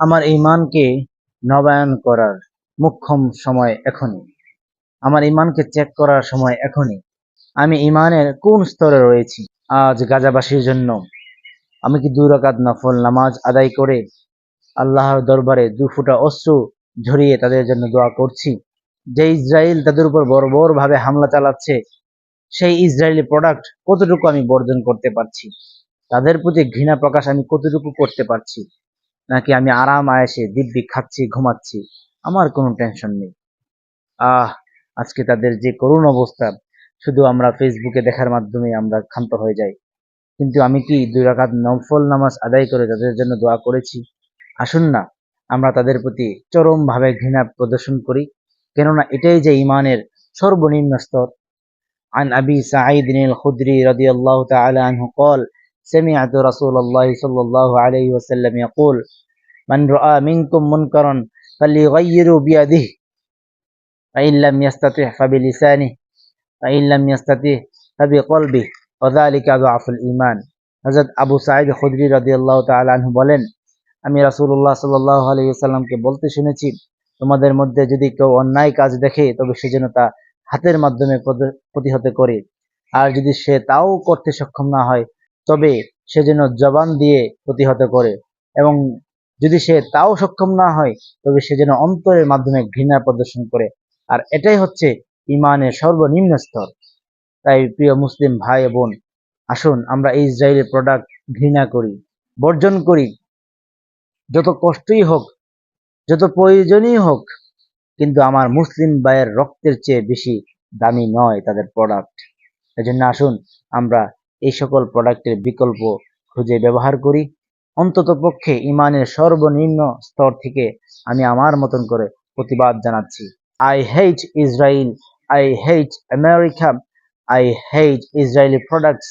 আমার ঈমানকে নবায়ন করার মোক্ষম সময় এখনই। আমার ঈমানকে চেক করার সময় এখনই। আমি ঈমানের কোন স্তরে রয়েছি? আজ গাজাবাসীর জন্য আমি কি 2 রাকাত নফল নামাজ আদায় করে আল্লাহর দরবারে 2 ফোঁটা অশ্রু ঝরিয়ে তাদের জন্য দোয়া করছি? যে ইসরায়েল তাদের উপর বর্বরভাবে হামলা চালাচ্ছে, সেই ইসরায়েলি প্রোডাক্ট কতটুকু আমি বর্জন করতে পারছি? তাদের প্রতি ঘৃণা প্রকাশ আমি কতটুকু করতে পারছি? নাকি আমি আরাম আয়েশে দিব্যি খাচ্ছি, ঘুমাচ্ছি, আমার কোনো টেনশন নেই? আজকে তাদের যে করুণ অবস্থা, শুধু আমরা ফেসবুকে দেখার মাধ্যমে আমরা ক্ষান্ত হয়ে যাই। কিন্তু আমি কি 2 রাকাত নফল নামাজ আদায় করে তাদের জন্য দোয়া করেছি? আসুন না আমরা তাদের প্রতি চরমভাবে ঘৃণা প্রদর্শন করি, কেননা এটাই যে ঈমানের সর্বনিম্ন স্তর। عن أبي سعيد الخدري رضي الله تعالى عنه قال سمعت رسول الله صلى الله عليه وسلم يقول من رأى منكم منكرا فليغيره بيده فإن لم يستطع فبلسانه فإن لم يستطع فبقلبه وذلك ضعف الإيمان। হযরত আবু সাঈদ খুদরি রাদিয়াল্লাহু তাআলা আনহু বলেন, আমি রাসূলুল্লাহ সাল্লাল্লাহু আলাইহি ওয়াসাল্লামকে বলতে শুনেছি, তোমাদের মধ্যে যদি কেউ অন্যায় কাজ দেখে তবে সে যেন তা হাতের মাধ্যমে প্রতিহত করে, আর যদি সে তাও করতে সক্ষম না হয় তবে সে যেন জবান দিয়ে প্রতিহত করে, এবং যদি সে তাও সক্ষম না হয় তবে সে যেন অন্তরের মাধ্যমে ঘৃণা প্রদর্শন করে। আর এটাই হচ্ছে ঈমানের সর্বনিম্ন স্তর। তাই প্রিয় মুসলিম ভাই বোন, আসুন আমরা এই ইসরায়েলের প্রোডাক্ট ঘৃণা করি, বর্জন করি, যত কষ্টই হোক, যত প্রয়োজনই হোক, কিন্তু আমার মুসলিম ভাইয়ের রক্তের চেয়ে বেশি দামি নয় তাদের প্রোডাক্ট। এজন্য আসুন আমরা এই সকল প্রোডাক্টের বিকল্প খুঁজে ব্যবহার করি। অন্তত পক্ষে ঈমানের সর্বনিম্ন স্তর থেকে আমি আমার মতন করে প্রতিবাদ জানাচ্ছি। I hate Israel, I hate America, I hate Israeli products.